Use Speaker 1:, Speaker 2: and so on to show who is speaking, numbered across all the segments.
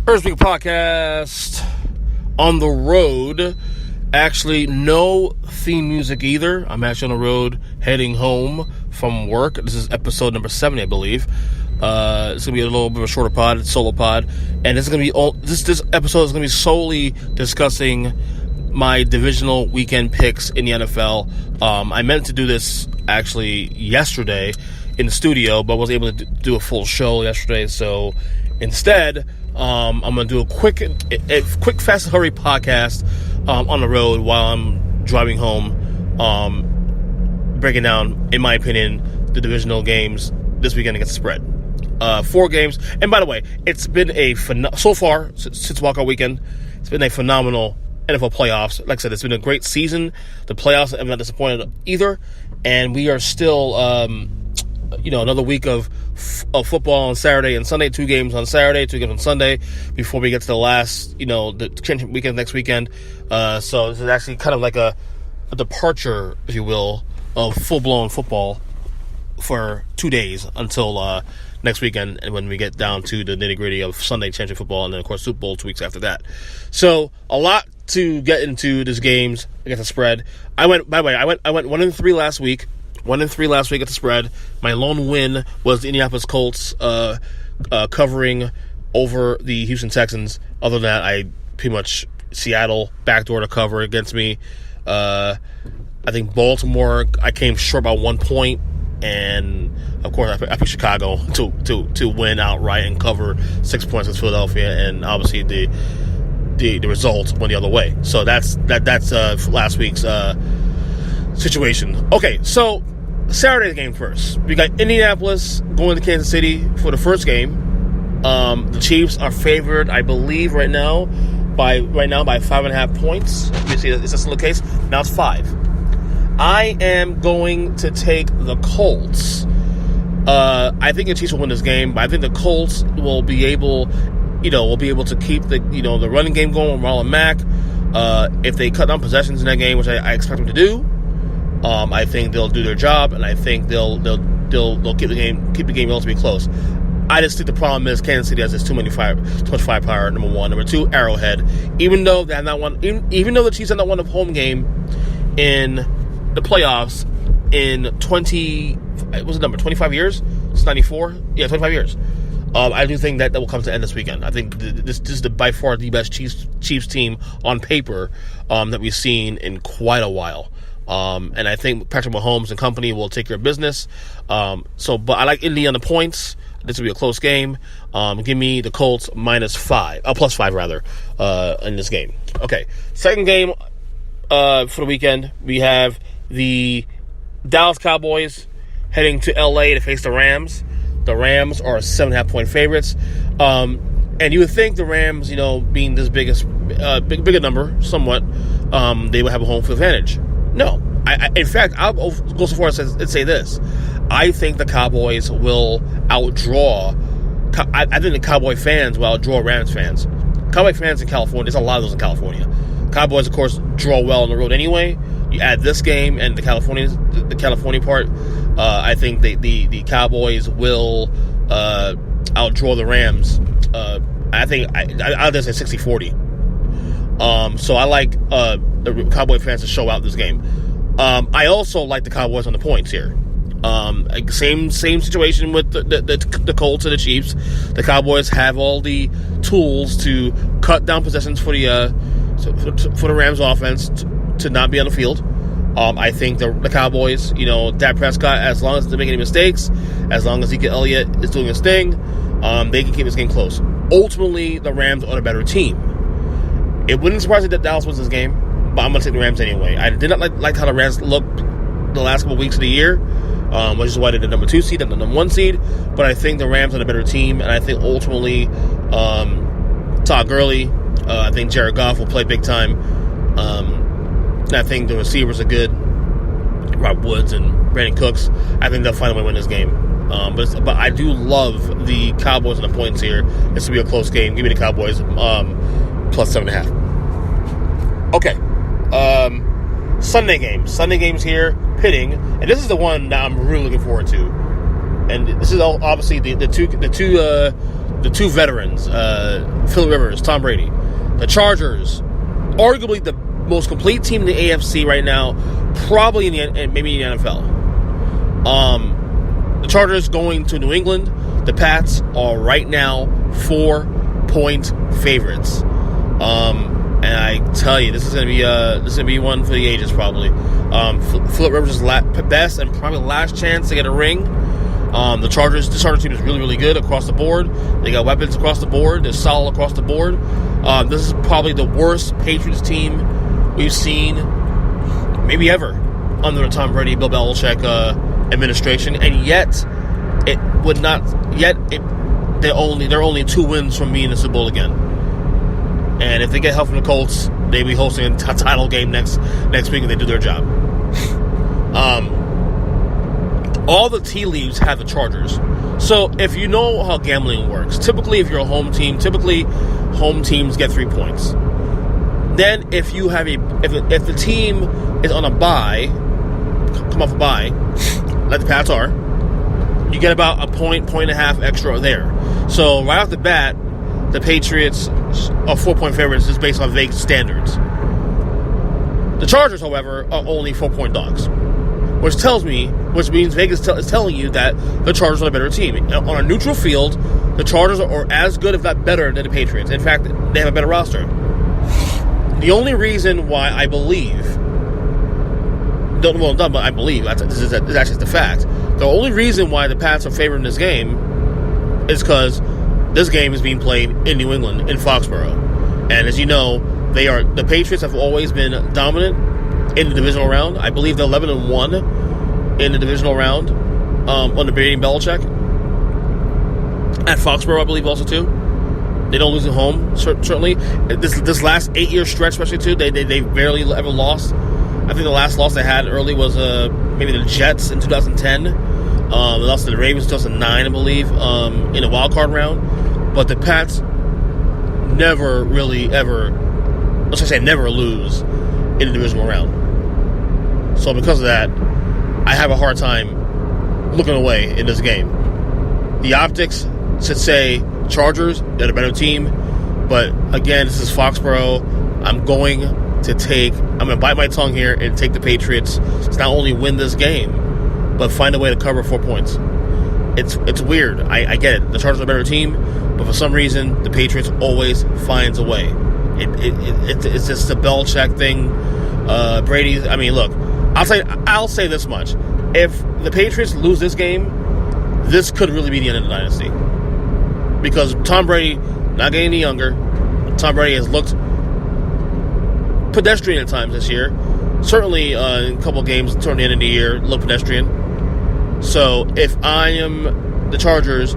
Speaker 1: Earnestly podcast on the road. Actually, no theme music either. I'm actually on the road heading home from work. This is episode number 70, I believe. It's gonna be a little bit of a shorter pod, solo pod, and this is gonna be this episode is gonna be solely discussing my divisional weekend picks in the NFL. I meant to do this actually yesterday in the studio, but wasn't able to do a full show yesterday. So instead, I'm going to do a quick, fast and hurry podcast on the road while I'm driving home, breaking down, in my opinion, the divisional games this weekend against the spread. 4 games. And by the way, it's been so far, since walkout weekend, it's been a phenomenal NFL playoffs. Like I said, it's been a great season. The playoffs have not disappointed either. And we are still, another week of football on Saturday and Sunday. 2 games on Saturday, 2 games on Sunday before we get to the last, the championship weekend next weekend. So this is actually kind of like a departure, if you will, of full-blown football for 2 days until next weekend, and when we get down to the nitty-gritty of Sunday championship football, and then, of course, Super Bowl 2 weeks after that. So a lot to get into these games against the spread. I went 1-3 last week. 1-3 last week at the spread. My lone win was the Indianapolis Colts covering over the Houston Texans. Other than that, I pretty much Seattle backdoor to cover against me. I think Baltimore, I came short by 1 point, and of course I picked Chicago to win outright and cover 6 points with Philadelphia, and obviously the result went the other way. So that's last week's situation. Okay, so Saturday's game first. We got Indianapolis going to Kansas City for the first game. The Chiefs are favored, I believe, right now by 5.5 points. You see, is this still the case? Now it's 5. I am going to take the Colts. I think the Chiefs will win this game, but I think the Colts will be able to keep the running game going with Marlon Mack. If they cut down possessions in that game, which I expect them to do, I think they'll do their job, and I think they'll keep the game relatively close. I just think the problem is Kansas City has too much firepower. Number one, number two, Arrowhead. Even though the Chiefs have not won a home game in the playoffs in 25 years? It's 94? Yeah, 25 years. I do think that will come to end this weekend. I think this is by far the best Chiefs team on paper that we've seen in quite a while. And I think Patrick Mahomes and company will take care of business. But I like Indy on the points. This will be a close game. Give me the Colts plus 5 rather, in this game. Okay, second game for the weekend, we have the Dallas Cowboys heading to LA to face the Rams. The Rams are 7.5 point favorites. And you would think the Rams, being this bigger number, somewhat, they would have a home field advantage. No. In fact, I'll go so far as to say this. I think the Cowboys will outdraw. I think the Cowboy fans will outdraw Rams fans. Cowboy fans in California, there's a lot of those in California. Cowboys, of course, draw well on the road anyway. You add this game and the California part, I think the Cowboys will outdraw the Rams. I think I'll just say 60-40. So I like the Cowboy fans to show out this game. I also like the Cowboys on the points here. Same situation with the Colts and the Chiefs. The Cowboys have all the tools to cut down possessions for the Rams offense to not be on the field. I think the Cowboys, Dak Prescott, as long as they don't make any mistakes, as long as Zeke Elliott is doing his thing, they can keep this game close. Ultimately, the Rams are the better team. It wouldn't surprise me that Dallas wins this game, but I'm going to take the Rams anyway. I did not like how the Rams looked the last couple weeks of the year, which is why they're the number 2 seed and the number 1 seed. But I think the Rams are the better team, and I think ultimately Todd Gurley, I think Jared Goff will play big time. I think the receivers are good. Rob Woods and Brandon Cooks. I think they'll find a way to win this game. But I do love the Cowboys on the points here. This will be a close game. Give me the Cowboys plus 7.5. Okay. Sunday games. Sunday games here, pitting, and this is the one that I'm really looking forward to. And this is all obviously the two the two veterans, Phillip Rivers, Tom Brady. The Chargers, arguably the most complete team in the AFC right now, probably maybe in the NFL. The Chargers going to New England. The Pats are right now 4-point favorites. And I tell you, this is gonna be one for the ages probably. Phillip Rivers' best and probably last chance to get a ring. This Chargers team is really, really good across the board. They got weapons across the board. They're solid across the board. This is probably the worst Patriots team we've seen maybe ever under the Tom Brady, Bill Belichick administration, and yet they're only 2 wins from being in the Super Bowl again. And if they get help from the Colts, they'll be hosting a title game next week if they do their job. All the tea leaves have the Chargers. So if you know how gambling works, typically if you're a home team, home teams get 3 points. Then if you have if the team is on a bye, come off a bye, like the Pats are, you get about a point and a half extra there. So right off the bat, the Patriots are 4-point favorites is based on Vegas standards. The Chargers, however, are only 4-point dogs, which means Vegas is telling you that the Chargers are a better team. On a neutral field, the Chargers are as good, if not better, than the Patriots. In fact, they have a better roster. The only reason why I believe, I believe, this is actually the fact. The only reason why the Pats are favored in this game is because this game is being played in New England, in Foxborough. And as you know, the Patriots have always been dominant in the divisional round. I believe they're 11-1 in the divisional round under Brady and Belichick. At Foxborough, I believe, also, too. They don't lose at home, certainly. This last 8-year stretch, especially, too, they barely ever lost. I think the last loss they had early was maybe the Jets in 2010. They lost to the Ravens in 2009, I believe, in a wild card round. But the Pats never really ever, never lose in the divisional round. So because of that, I have a hard time looking away in this game. The optics should say Chargers, they're the better team. But again, this is Foxborough. I'm going to bite my tongue here and take the Patriots to not only win this game, but find a way to cover 4 points. It's weird. I get it. The Chargers are a better team, but for some reason, the Patriots always finds a way. It's just the Belichick thing. Brady's. I mean, look. I'll say this much: if the Patriots lose this game, this could really be the end of the dynasty. Because Tom Brady not getting any younger. Tom Brady has looked pedestrian at times this year. Certainly, in a couple of games toward the end of the year, looked pedestrian. So if I am the Chargers,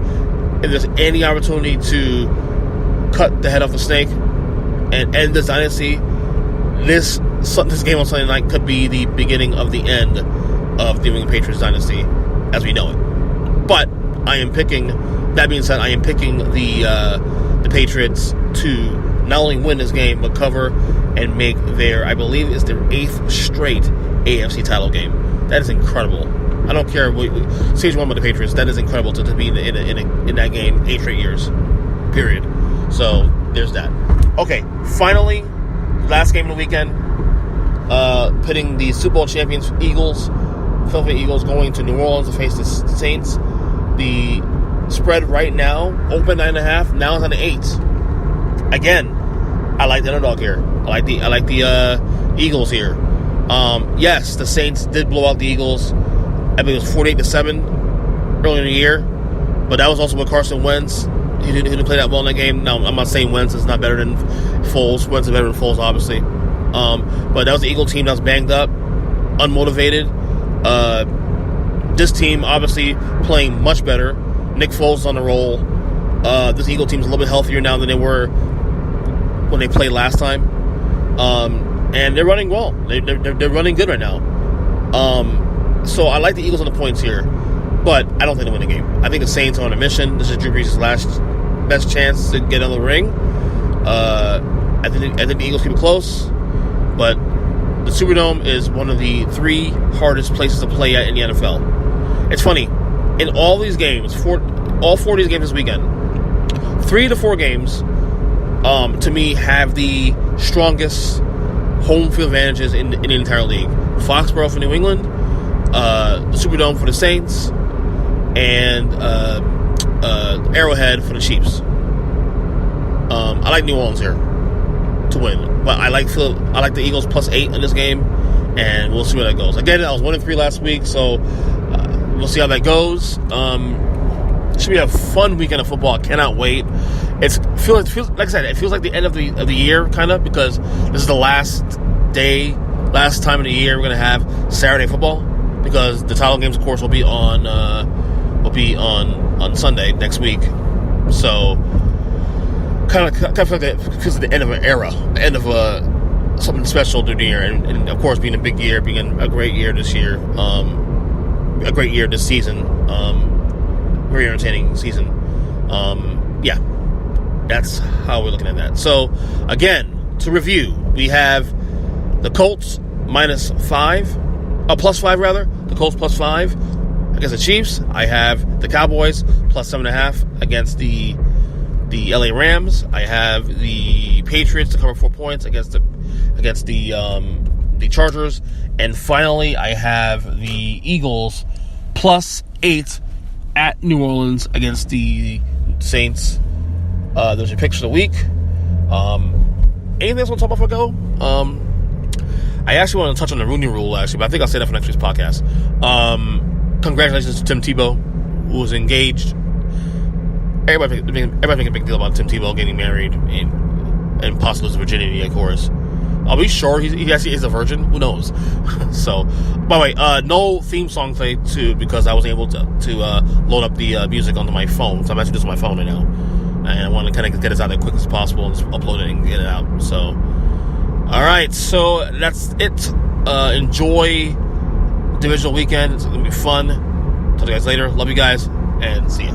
Speaker 1: if there's any opportunity to cut the head off the snake and end this dynasty, this game on Sunday night could be the beginning of the end of the New England Patriots dynasty as we know it. But that being said, I am picking the Patriots to not only win this game, but cover and make I believe it's their 8th straight AFC title game. That is incredible. I don't care stage 1 with the Patriots. That is incredible to be in that game 8 straight years. Period. So there's that. Okay, finally, last game of the weekend, pitting the Super Bowl champions Philadelphia Eagles going to New Orleans to face the Saints. The spread right now, open 9.5, now it's on the 8. Again, I like the underdog here. I like the Eagles here. Yes, the Saints did blow out the Eagles. I think it was 48-7 earlier in the year, but that was also with Carson Wentz. He didn't play that well in that game. Now, I'm not saying Wentz is not better than Foles. Wentz is better than Foles, obviously. But that was the Eagle team that was banged up, unmotivated. This team, obviously, playing much better. Nick Foles is on the roll. This Eagle team is a little bit healthier now than they were when they played last time. And they're running well. They're running good right now. So I like the Eagles on the points here, but I don't think they'll win the game. I think the Saints are on a mission. This is Drew Brees' last best chance to get on the ring. I think the Eagles keep it close, but the Superdome is one of the 3 hardest places to play at in the NFL. It's funny, in all these games, all 4 of these games this weekend, 3 to 4 games, to me, have the strongest home field advantages in the entire league. Foxborough for New England, the Superdome for the Saints, and Arrowhead for the Chiefs. I like New Orleans here to win, but I like the Eagles +8 in this game, and we'll see where that goes. Again, I was 1-3 last week, so we'll see how that goes. It should be a fun weekend of football. I cannot wait. It feels like I said, it feels like the end of the year, kind of, because this is the last time of the year we're going to have Saturday football, because the title games, of course, will be on Sunday next week. So kind of feel like that feels like the end of an era, the end of something special during the year, and of course, being a big year, being a great year this year, a great year this season, very entertaining season. Yeah, that's how we're looking at that. So again, to review, we have the Colts +5 rather. The Colts +5 against the Chiefs. I have the Cowboys +7.5 against the LA Rams. I have the Patriots to cover 4 points against the Chargers, and finally I have the Eagles +8 at New Orleans against the Saints. Those are your picks for the week. Anything else I want to talk about before I go? I actually want to touch on the Rooney Rule, actually, but I think I'll say that for next week's podcast. Congratulations to Tim Tebow, who was engaged. Everybody making a big deal about Tim Tebow getting married and possibly his virginity, of course. Are we sure he actually is a virgin? Who knows? So, by the way, no theme song played too, because I was able to load up the music onto my phone. So I'm actually just on my phone right now, and I want to kind of get this out as quick as possible and just upload it and get it out. So, all right, so that's it. Enjoy Divisional weekend. It's gonna be fun. Talk to you guys later. Love you guys, and see ya.